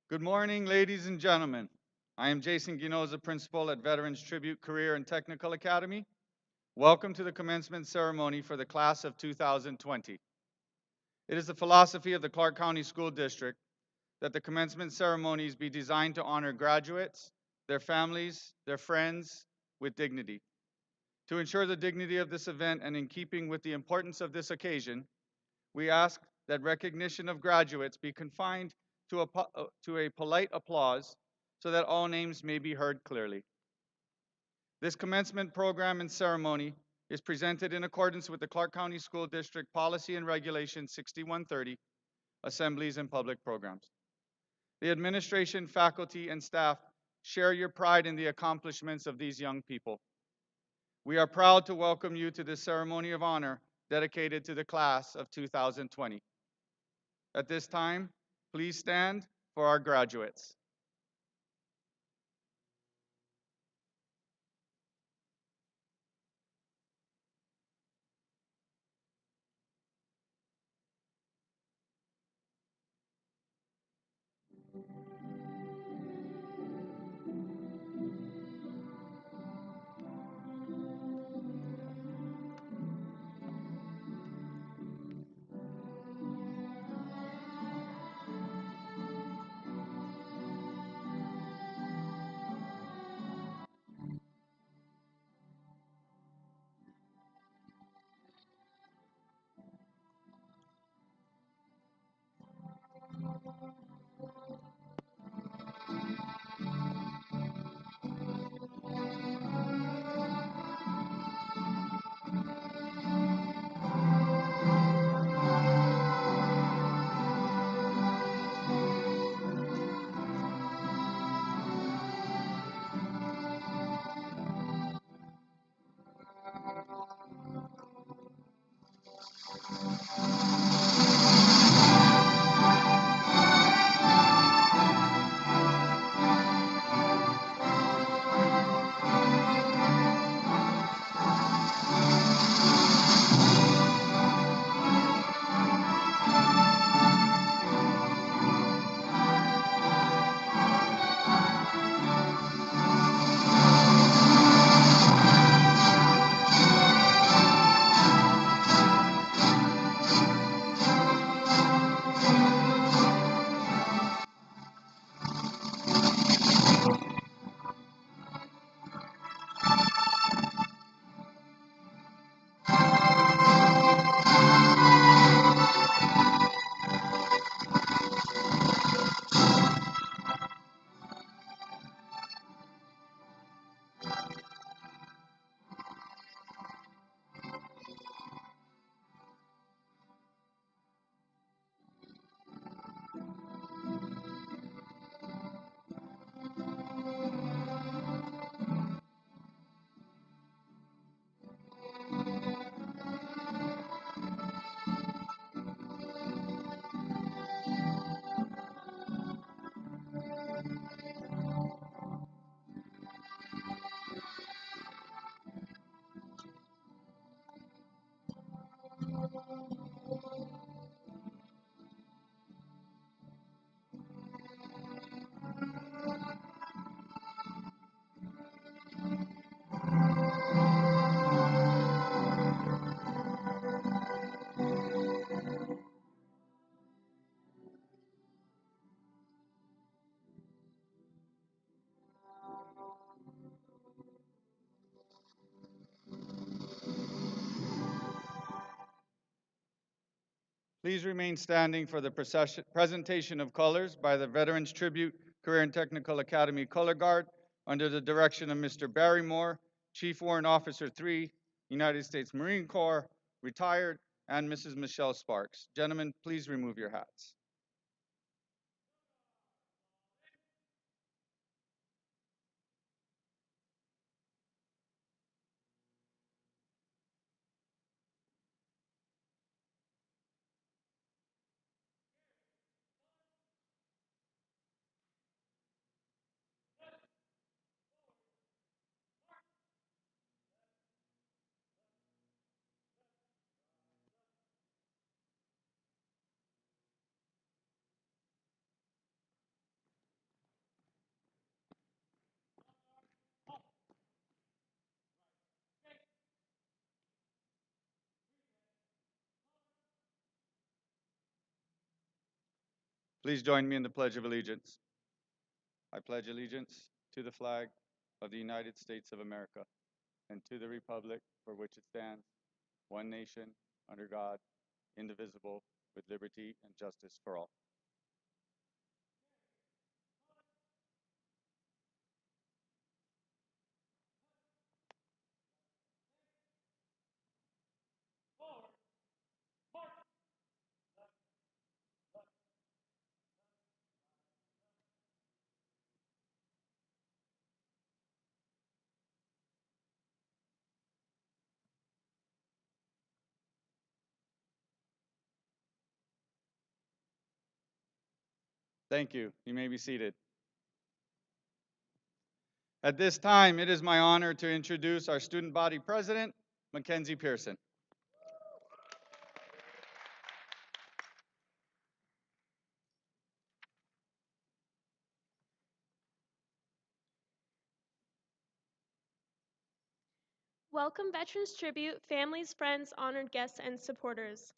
Good morning, ladies and gentlemen. I am Jason Guinoza, Principal at Veterans Tribute Career and Technical Academy. Welcome to the commencement ceremony for the class of 2020. It is the philosophy of the Clark County School District that the commencement ceremonies be designed to honor graduates, their families, their friends with dignity. To ensure the dignity of this event and in keeping with the importance of this occasion, we ask that recognition of graduates be confined to a polite applause so that all names may be heard clearly. This commencement program and ceremony is presented in accordance with the Clark County School District Policy and Regulation 6130, Assemblies and Public Programs. The administration, faculty, and staff share your pride in the accomplishments of these young people. We are proud to welcome you to this ceremony of honor dedicated to the class of 2020. At this time, please stand for our graduates. Please remain standing for the presentation of colors by the Veterans Tribute Career and Technical Academy Color Guard under the direction of Mr. Barrymore, Chief Warrant Officer 3, United States Marine Corps, retired, and Mrs. Michelle Sparks. Gentlemen, please remove your hats. Please join me in the Pledge of Allegiance. I pledge allegiance to the flag of the United States of America and to the republic for which it stands, one nation, under God, indivisible, with liberty and justice for all. Thank you. You may be seated. At this time, it is my honor to introduce our student body president, Mackenzie Pearson. Welcome Veterans Tribute, families, friends, honored guests, and supporters.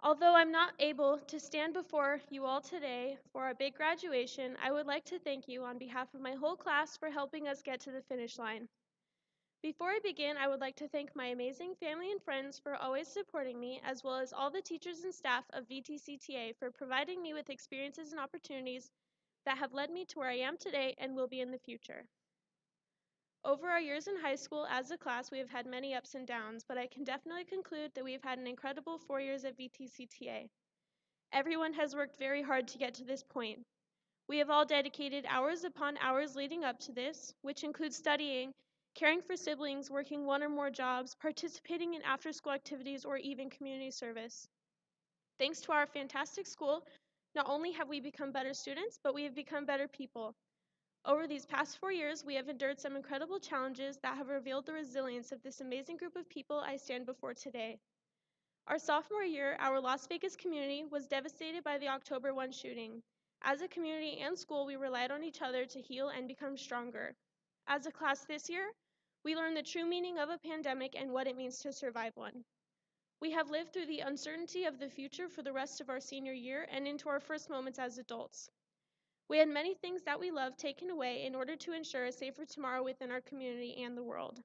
Although I'm not able to stand before you all today for our big graduation, I would like to thank you on behalf of my whole class for helping us get to the finish line. Before I begin, I would like to thank my amazing family and friends for always supporting me, as well as all the teachers and staff of VTCTA for providing me with experiences and opportunities that have led me to where I am today and will be in the future. Over our years in high school, as a class, we have had many ups and downs, but I can definitely conclude that we have had an incredible 4 years at VTCTA. Everyone has worked very hard to get to this point. We have all dedicated hours upon hours leading up to this, which includes studying, caring for siblings, working one or more jobs, participating in after-school activities, or even community service. Thanks to our fantastic school, not only have we become better students, but we have become better people. Over these past 4 years, we have endured some incredible challenges that have revealed the resilience of this amazing group of people I stand before today. Our sophomore year, our Las Vegas community was devastated by the October 1 shooting. As a community and school, we relied on each other to heal and become stronger. As a class this year, we learned the true meaning of a pandemic and what it means to survive one. We have lived through the uncertainty of the future for the rest of our senior year and into our first moments as adults. We had many things that we loved taken away in order to ensure a safer tomorrow within our community and the world.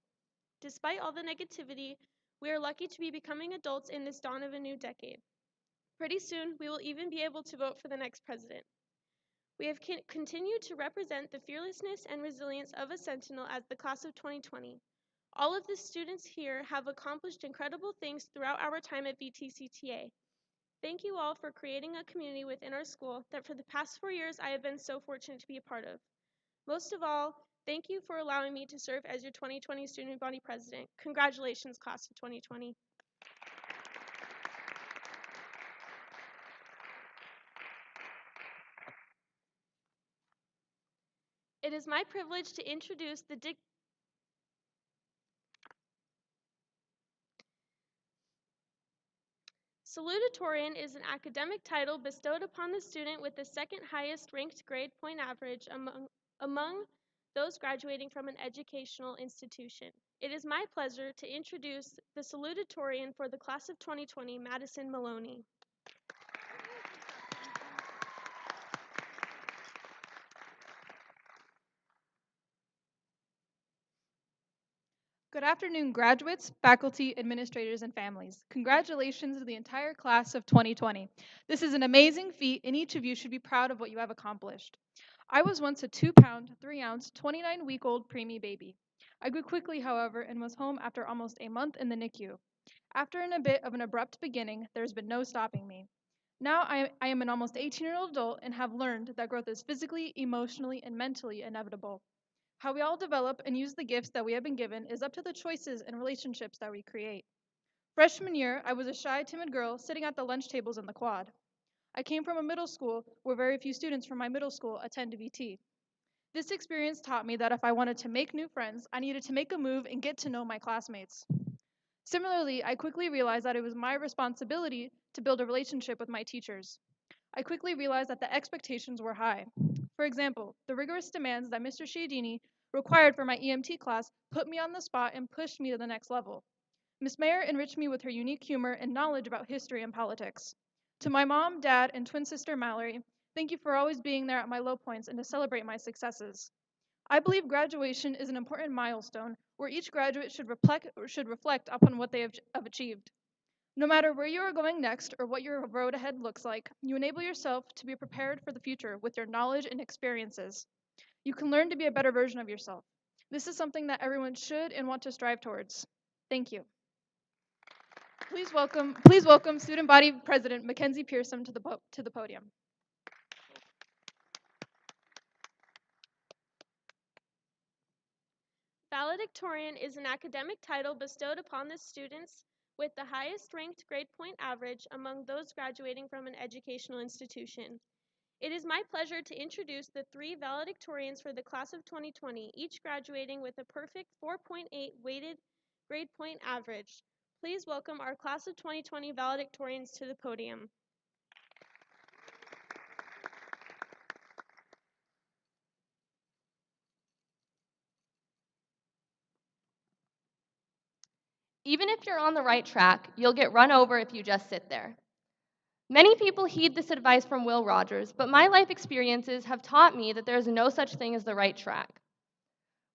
Despite all the negativity, we are lucky to be becoming adults in this dawn of a new decade. Pretty soon, we will even be able to vote for the next president. We have continued to represent the fearlessness and resilience of a Sentinel as the class of 2020. All of the students here have accomplished incredible things throughout our time at VTCTA. Thank you all for creating a community within our school that for the past 4 years I have been so fortunate to be a part of. Most of all, thank you for allowing me to serve as your 2020 student body president. Congratulations, class of 2020. It is my privilege to introduce the Salutatorian is an academic title bestowed upon the student with the second highest ranked grade point average among those graduating from an educational institution. It is my pleasure to introduce the salutatorian for the class of 2020, Madison Maloney. Good afternoon, graduates, faculty, administrators, and families. Congratulations to the entire class of 2020. This is an amazing feat, and each of you should be proud of what you have accomplished. I was once a 2-pound, 3-ounce, 29-week-old preemie baby. I grew quickly, however, and was home after almost a month in the NICU. After a bit of an abrupt beginning, there's been no stopping me. Now I am an almost 18-year-old adult and have learned that growth is physically, emotionally, and mentally inevitable. How we all develop and use the gifts that we have been given is up to the choices and relationships that we create. Freshman year, I was a shy, timid girl sitting at the lunch tables in the quad. I came from a middle school where very few students from my middle school attend VT. This experience taught me that if I wanted to make new friends, I needed to make a move and get to know my classmates. Similarly, I quickly realized that it was my responsibility to build a relationship with my teachers. I quickly realized that the expectations were high. For example, the rigorous demands that Mr. Sciadini required for my EMT class put me on the spot and pushed me to the next level. Miss Mayer enriched me with her unique humor and knowledge about history and politics. To my mom, dad, and twin sister Mallory, thank you for always being there at my low points and to celebrate my successes. I believe graduation is an important milestone where each graduate should reflect upon what they have achieved. No matter where you are going next or what your road ahead looks like, you enable yourself to be prepared for the future with your knowledge and experiences. You can learn to be a better version of yourself. This is something that everyone should and want to strive towards. Thank you. Please welcome Student Body President Mackenzie Pearson to the podium. Valedictorian is an academic title bestowed upon the students with the highest ranked grade point average among those graduating from an educational institution. It is my pleasure to introduce the three valedictorians for the class of 2020, each graduating with a perfect 4.8 weighted grade point average. Please welcome our class of 2020 valedictorians to the podium. Even if you're on the right track, you'll get run over if you just sit there. Many people heed this advice from Will Rogers, but my life experiences have taught me that there is no such thing as the right track.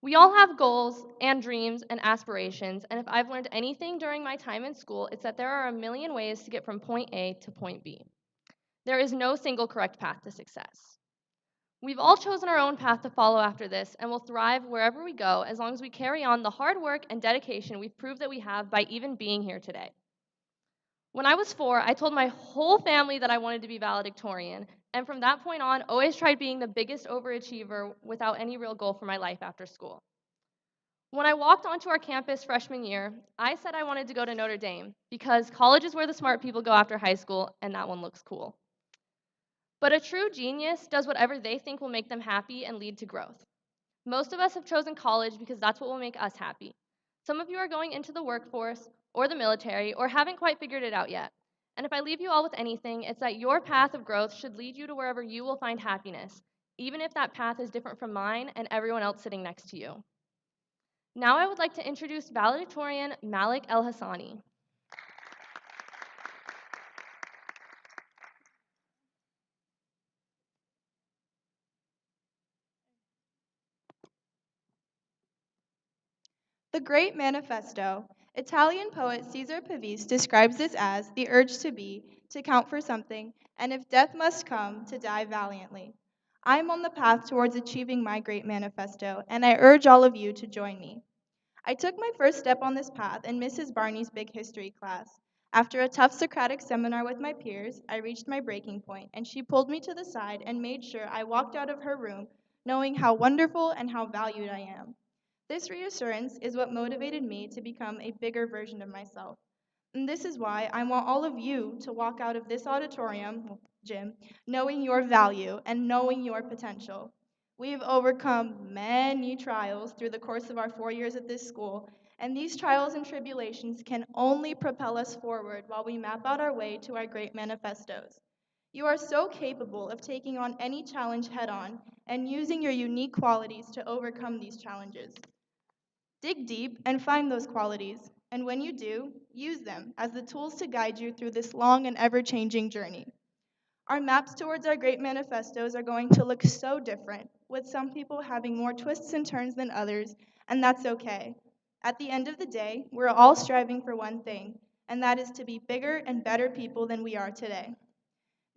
We all have goals and dreams and aspirations, and if I've learned anything during my time in school, it's that there are a million ways to get from point A to point B. There is no single correct path to success. We've all chosen our own path to follow after this and will thrive wherever we go as long as we carry on the hard work and dedication we've proved that we have by even being here today. When I was 4, I told my whole family that I wanted to be valedictorian, and from that point on, always tried being the biggest overachiever without any real goal for my life after school. When I walked onto our campus freshman year, I said I wanted to go to Notre Dame because college is where the smart people go after high school, and that one looks cool. But a true genius does whatever they think will make them happy and lead to growth. Most of us have chosen college because that's what will make us happy. Some of you are going into the workforce or the military or haven't quite figured it out yet. And if I leave you all with anything, it's that your path of growth should lead you to wherever you will find happiness, even if that path is different from mine and everyone else sitting next to you. Now I would like to introduce valedictorian Malik El Hassani. The Great Manifesto. Italian poet Cesare Pavese describes this as the urge to be, to count for something, and if death must come, to die valiantly. I am on the path towards achieving my great manifesto, and I urge all of you to join me. I took my first step on this path in Mrs. Barney's Big History class. After a tough Socratic seminar with my peers, I reached my breaking point, and she pulled me to the side and made sure I walked out of her room knowing how wonderful and how valued I am. This reassurance is what motivated me to become a bigger version of myself. And this is why I want all of you to walk out of this auditorium, gym, knowing your value and knowing your potential. We have overcome many trials through the course of our 4 years at this school, And these trials and tribulations can only propel us forward while we map out our way to our great manifestos. You are so capable of taking on any challenge head on and using your unique qualities to overcome these challenges. Dig deep and find those qualities, and when you do, use them as the tools to guide you through this long and ever changing journey. Our maps towards our great manifestos are going to look so different, with some people having more twists and turns than others, and that's okay. At the end of the day, we're all striving for one thing, and that is to be bigger and better people than we are today.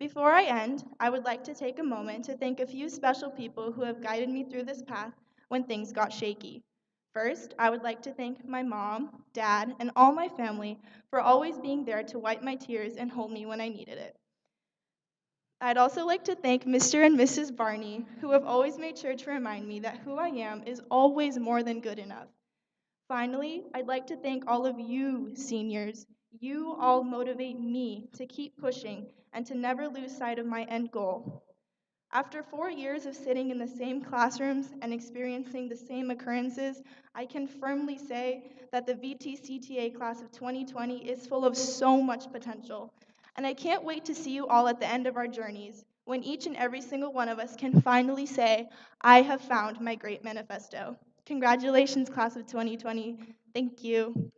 Before I end, I would like to take a moment to thank a few special people who have guided me through this path when things got shaky. First, I would like to thank my mom, dad, and all my family for always being there to wipe my tears and hold me when I needed it. I'd also like to thank Mr. and Mrs. Barney, who have always made sure to remind me that who I am is always more than good enough. Finally, I'd like to thank all of you, seniors. You all motivate me to keep pushing and to never lose sight of my end goal. After 4 years of sitting in the same classrooms and experiencing the same occurrences, I can firmly say that the VTCTA class of 2020 is full of so much potential. And I can't wait to see you all at the end of our journeys, when each and every single one of us can finally say, I have found my great manifesto. Congratulations, class of 2020. Thank you.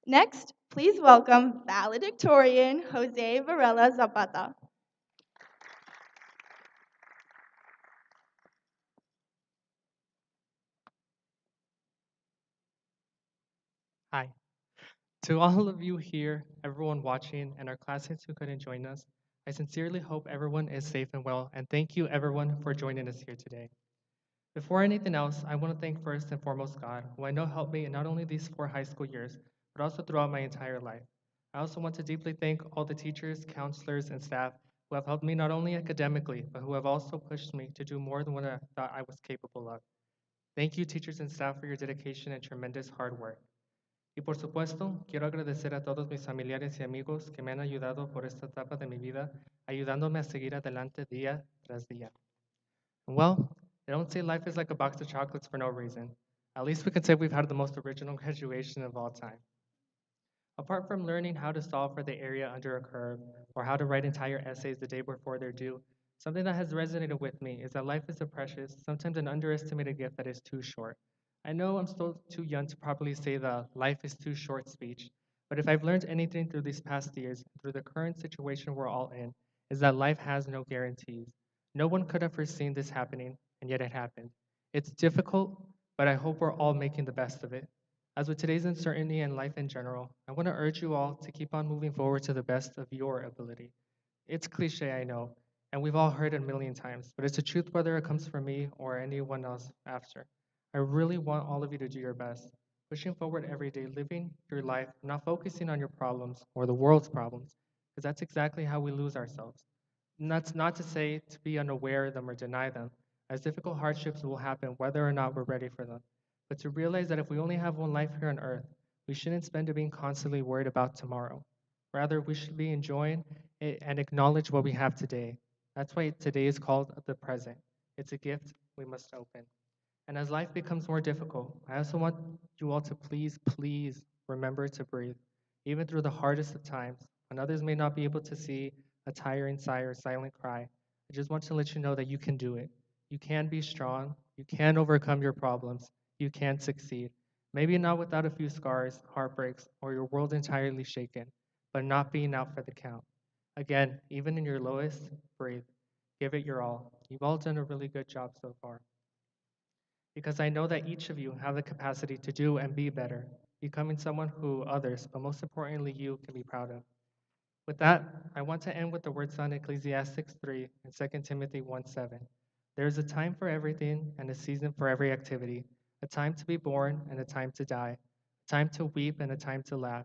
Next, please welcome valedictorian Jose Varela Zapata. Hi. To all of you here, everyone watching, and our classmates who couldn't join us, I sincerely hope everyone is safe and well, and thank you everyone for joining us here today. Before anything else, I want to thank first and foremost God, who I know helped me in not only these 4 high school years, but also throughout my entire life. I also want to deeply thank all the teachers, counselors, and staff who have helped me not only academically, but who have also pushed me to do more than what I thought I was capable of. Thank you, teachers and staff, for your dedication and tremendous hard work. Y por supuesto, quiero agradecer a todos mis familiares y amigos que me han ayudado por esta etapa de mi vida, ayudándome a seguir adelante día tras día. Well, they don't say life is like a box of chocolates for no reason. At least we can say we've had the most original graduation of all time. Apart from learning how to solve for the area under a curve or how to write entire essays the day before they're due, something that has resonated with me is that life is a precious, sometimes an underestimated gift that is too short. I know I'm still too young to properly say the life is too short speech, but if I've learned anything through these past years, through the current situation we're all in, is that life has no guarantees. No one could have foreseen this happening, and yet it happened. It's difficult, but I hope we're all making the best of it. As with today's uncertainty and life in general, I want to urge you all to keep on moving forward to the best of your ability. It's cliche, I know, and we've all heard it a million times, but it's the truth whether it comes from me or anyone else after. I really want all of you to do your best, pushing forward every day, living your life, not focusing on your problems or the world's problems, because that's exactly how we lose ourselves. And that's not to say to be unaware of them or deny them, as difficult hardships will happen whether or not we're ready for them. But to realize that if we only have one life here on earth, we shouldn't spend it being constantly worried about tomorrow. Rather, we should be enjoying it and acknowledge what we have today. That's why today is called the present. It's a gift we must open. And as life becomes more difficult, I also want you all to please remember to breathe, even through the hardest of times, when others may not be able to see a tiring sigh or silent cry. I just want to let you know that you can do it. You can be strong. You can overcome your problems. You can succeed. Maybe not without a few scars, heartbreaks, or your world entirely shaken, but not being out for the count. Again, even in your lowest, breathe. Give it your all. You've all done a really good job so far. Because I know that each of you have the capacity to do and be better, becoming someone who others, but most importantly you, can be proud of. With that, I want to end with the words on Ecclesiastes 3 and 2 Timothy 1:7. There is a time for everything and a season for every activity, a time to be born and a time to die, a time to weep and a time to laugh,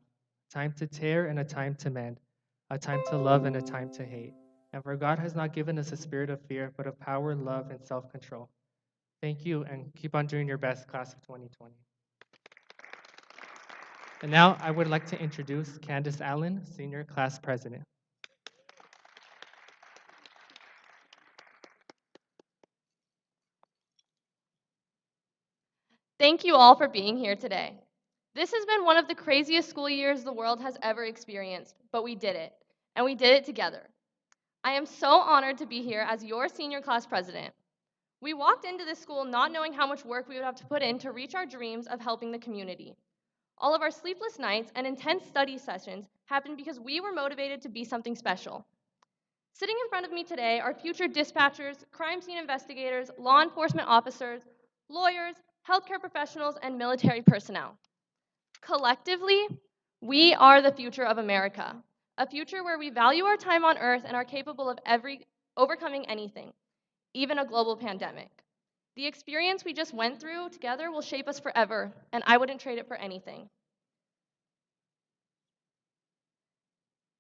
a time to tear and a time to mend, a time to love and a time to hate. And for God has not given us a spirit of fear, but of power, love, and self-control. Thank you, and keep on doing your best, class of 2020. And now I would like to introduce Candace Allen, Senior Class President. Thank you all for being here today. This has been one of the craziest school years the world has ever experienced, but we did it, and we did it together. I am so honored to be here as your senior class president. We walked into this school not knowing how much work we would have to put in to reach our dreams of helping the community. All of our sleepless nights and intense study sessions happened because we were motivated to be something special. Sitting in front of me today are future dispatchers, crime scene investigators, law enforcement officers, lawyers, healthcare professionals, and military personnel. Collectively, we are the future of America, a future where we value our time on Earth and are capable of overcoming anything, even a global pandemic. The experience we just went through together will shape us forever, and I wouldn't trade it for anything.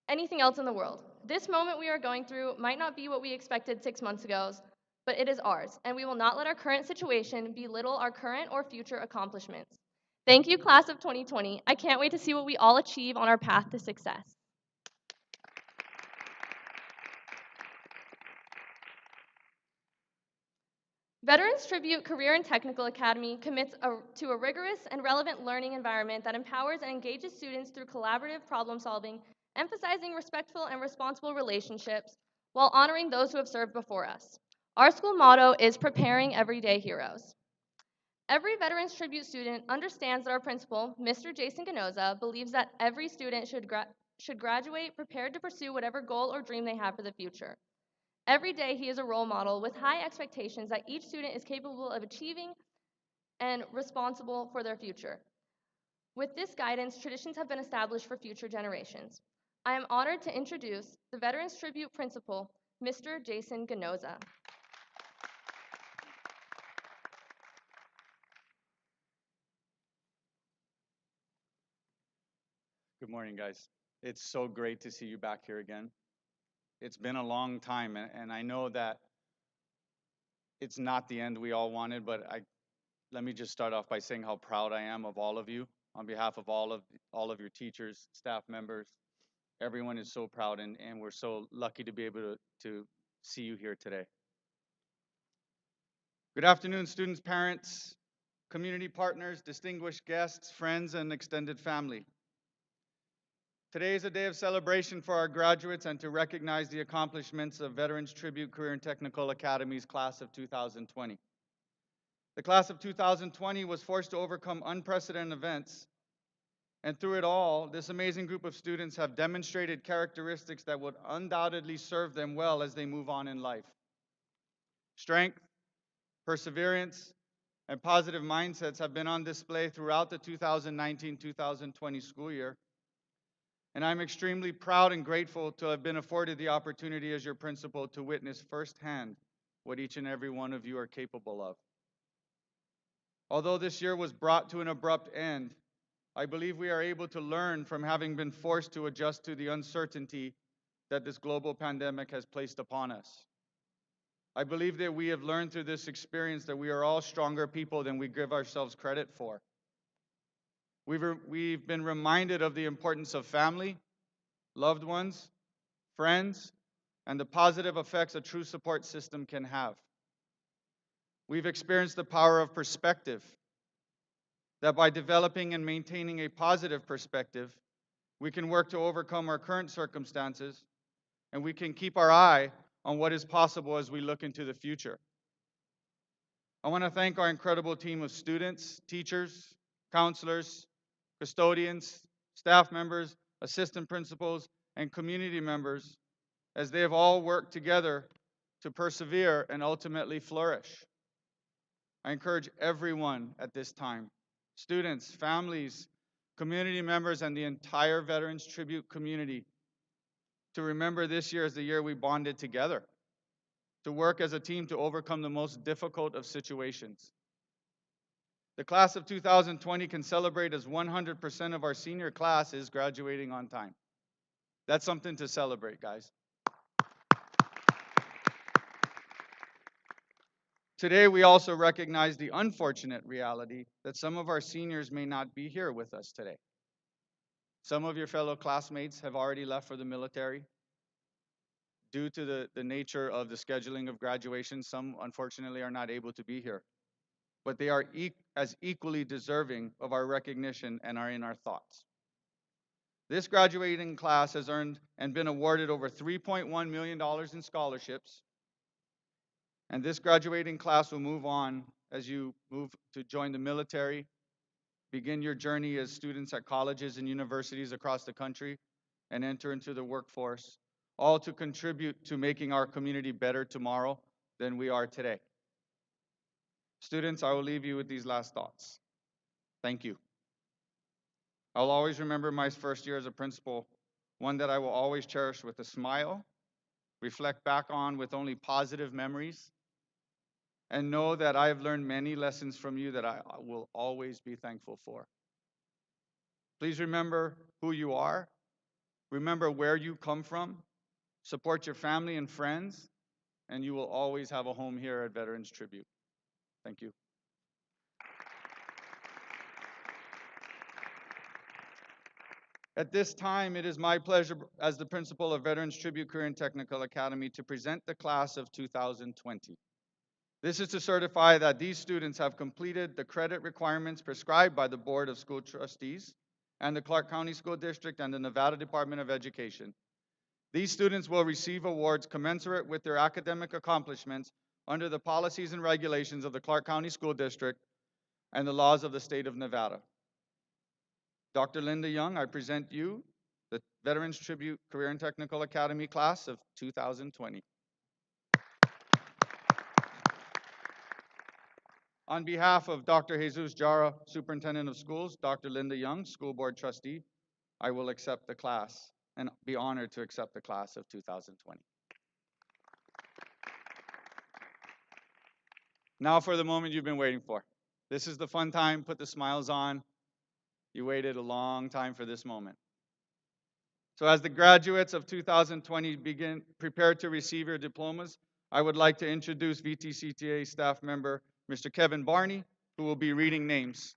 Anything else in the world. This moment we are going through might not be what we expected 6 months ago, but it is ours, and we will not let our current situation belittle our current or future accomplishments. Thank you, class of 2020. I can't wait to see what we all achieve on our path to success. Veterans Tribute Career and Technical Academy commits to a rigorous and relevant learning environment that empowers and engages students through collaborative problem solving, emphasizing respectful and responsible relationships while honoring those who have served before us. Our school motto is preparing everyday heroes. Every Veterans Tribute student understands that our principal, Mr. Jason Ganoza, believes that every student should graduate prepared to pursue whatever goal or dream they have for the future. Every day, he is a role model with high expectations that each student is capable of achieving and responsible for their future. With this guidance, traditions have been established for future generations. I am honored to introduce the Veterans Tribute Principal, Mr. Jason Ganoza. Good morning, guys. It's so great to see you back here again. It's been a long time, and I know that it's not the end we all wanted, but let me just start off by saying how proud I am of all of you. On behalf of all of your teachers, staff members, everyone is so proud, and we're so lucky to be able to see you here today. Good afternoon, students, parents, community partners, distinguished guests, friends, and extended family. Today is a day of celebration for our graduates and to recognize the accomplishments of Veterans Tribute Career and Technical Academy's class of 2020. The class of 2020 was forced to overcome unprecedented events, and through it all, this amazing group of students have demonstrated characteristics that would undoubtedly serve them well as they move on in life. Strength, perseverance, and positive mindsets have been on display throughout the 2019-2020 school year. And I'm extremely proud and grateful to have been afforded the opportunity as your principal to witness firsthand what each and every one of you are capable of. Although this year was brought to an abrupt end, I believe we are able to learn from having been forced to adjust to the uncertainty that this global pandemic has placed upon us. I believe that we have learned through this experience that we are all stronger people than we give ourselves credit for. We've been reminded of the importance of family, loved ones, friends, and the positive effects a true support system can have. We've experienced the power of perspective, that by developing and maintaining a positive perspective, we can work to overcome our current circumstances, and we can keep our eye on what is possible as we look into the future. I want to thank our incredible team of students, teachers, counselors, custodians, staff members, assistant principals, and community members, as they have all worked together to persevere and ultimately flourish. I encourage everyone at this time, students, families, community members, and the entire Veterans Tribute community, to remember this year as the year we bonded together, to work as a team to overcome the most difficult of situations. The class of 2020 can celebrate as 100% of our senior class is graduating on time. That's something to celebrate, guys. Today, we also recognize the unfortunate reality that some of our seniors may not be here with us today. Some of your fellow classmates have already left for the military. Due to the nature of the scheduling of graduation, some unfortunately are not able to be here. but they are as equally deserving of our recognition and are in our thoughts. This graduating class has earned and been awarded over $3.1 million in scholarships, and this graduating class will move on as you move to join the military, begin your journey as students at colleges and universities across the country, and enter into the workforce, all to contribute to making our community better tomorrow than we are today. Students, I will leave you with these last thoughts. Thank you. I'll always remember my first year as a principal, one that I will always cherish with a smile, reflect back on with only positive memories, and know that I have learned many lessons from you that I will always be thankful for. Please remember who you are, remember where you come from, support your family and friends, and you will always have a home here at Veterans Tribute. Thank you. At this time, it is my pleasure as the principal of Veterans Tribute Career and Technical Academy to present the class of 2020. This is to certify that these students have completed the credit requirements prescribed by the Board of School Trustees and the Clark County School District and the Nevada Department of Education. These students will receive awards commensurate with their academic accomplishments under the policies and regulations of the Clark County School District and the laws of the state of Nevada. Dr. Linda Young, I present you the Veterans Tribute Career and Technical Academy class of 2020. On behalf of Dr. Jesus Jara, Superintendent of Schools, Dr. Linda Young, School Board Trustee, I will accept the class and be honored to accept the class of 2020. Now for the moment you've been waiting for. This is the fun time, put the smiles on. You waited a long time for this moment. So as the graduates of 2020 prepare to receive your diplomas, I would like to introduce VTCTA staff member, Mr. Kevin Barney, who will be reading names.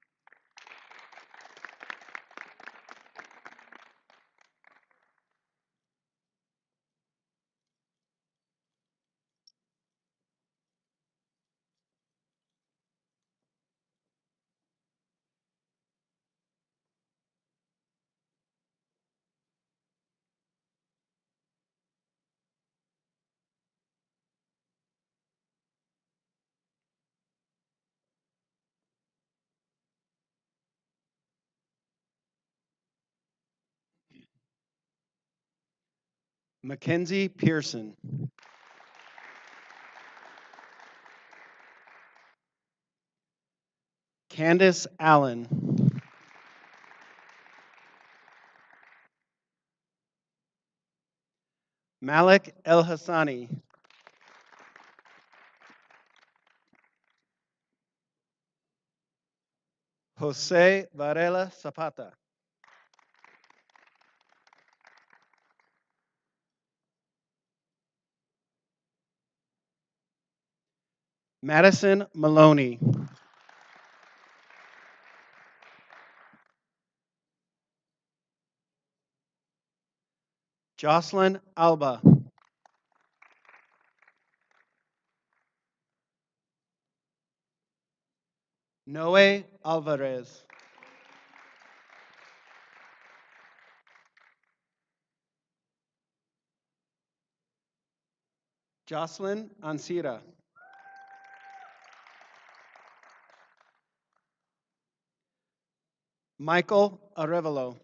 Mackenzie Pearson. Candace Allen. Malik El Hassani. Jose Varela Zapata. Madison Maloney. Jocelyn Alba. Noe Alvarez. Jocelyn Ansira. Michael Arevalo.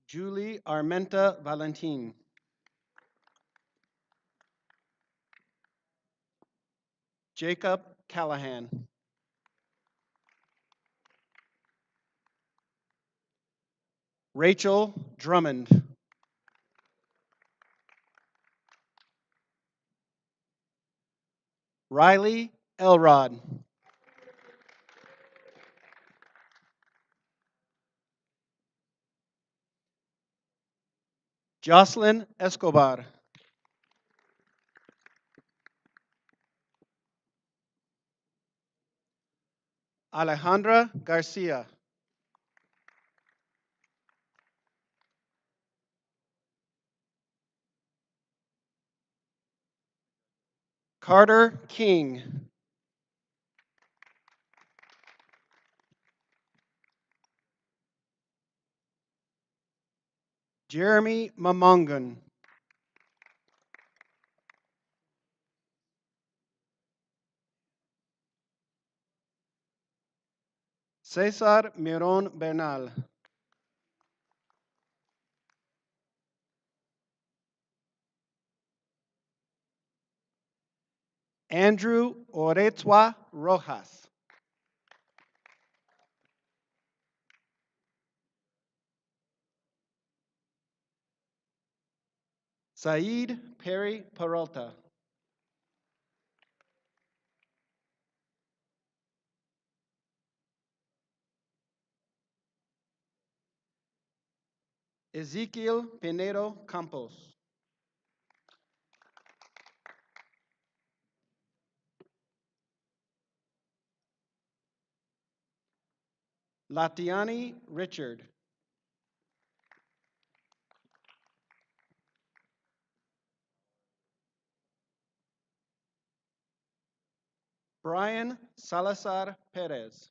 Julie Armenta Valentin. Jacob Callahan. Rachel Drummond. Riley Elrod. Jocelyn Escobar. Alejandra Garcia. Carter King. Jeremy Mamongan. Cesar Miron Bernal. Andrew Oretzua Rojas. Saeed Perry Peralta. Ezekiel Pinedo Campos. Latiani Richard. Brian Salazar Perez.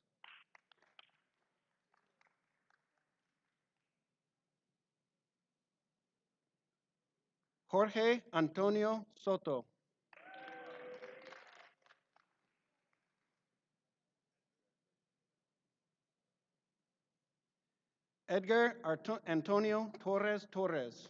Jorge Antonio Soto. Edgar Antonio Torres Torres.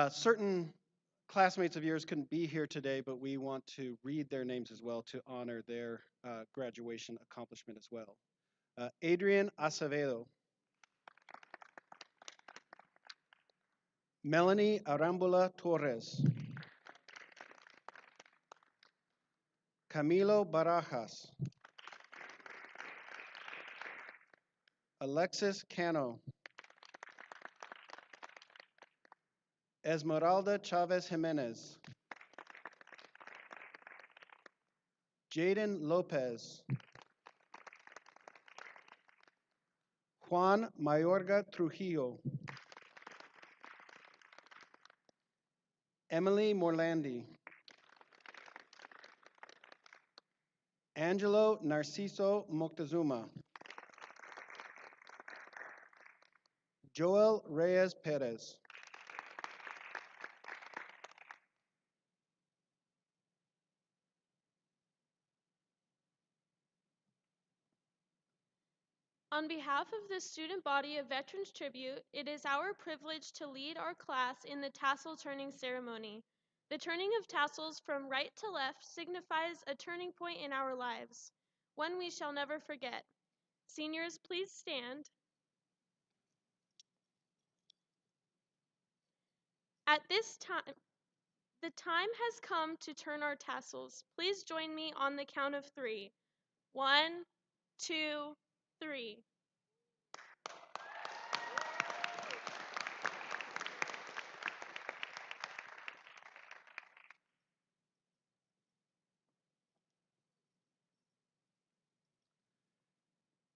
Certain classmates of yours couldn't be here today, but we want to read their names as well to honor their graduation accomplishment as well. Adrian Acevedo. Melanie Arambula Torres. Camilo Barajas. Alexis Cano. Esmeralda Chavez Jimenez. Jaden Lopez. Juan Mayorga Trujillo. Emily Morlandi. Angelo Narciso Moctezuma. Joel Reyes Perez. On behalf of the student body of Veterans Tribute, it is our privilege to lead our class in the tassel turning ceremony. The turning of tassels from right to left signifies a turning point in our lives, one we shall never forget. Seniors, please stand. At this time, the time has come to turn our tassels. Please join me on the count of 3. 1, 2, 3.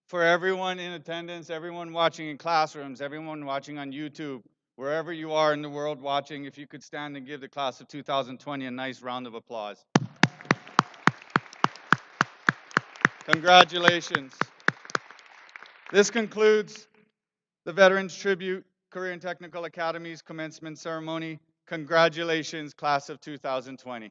For everyone in attendance, everyone watching in classrooms, everyone watching on YouTube, wherever you are in the world watching, if you could stand and give the class of 2020 a nice round of applause. Congratulations. This concludes the Veterans Tribute Career and Technical Academies commencement ceremony. Congratulations, class of 2020.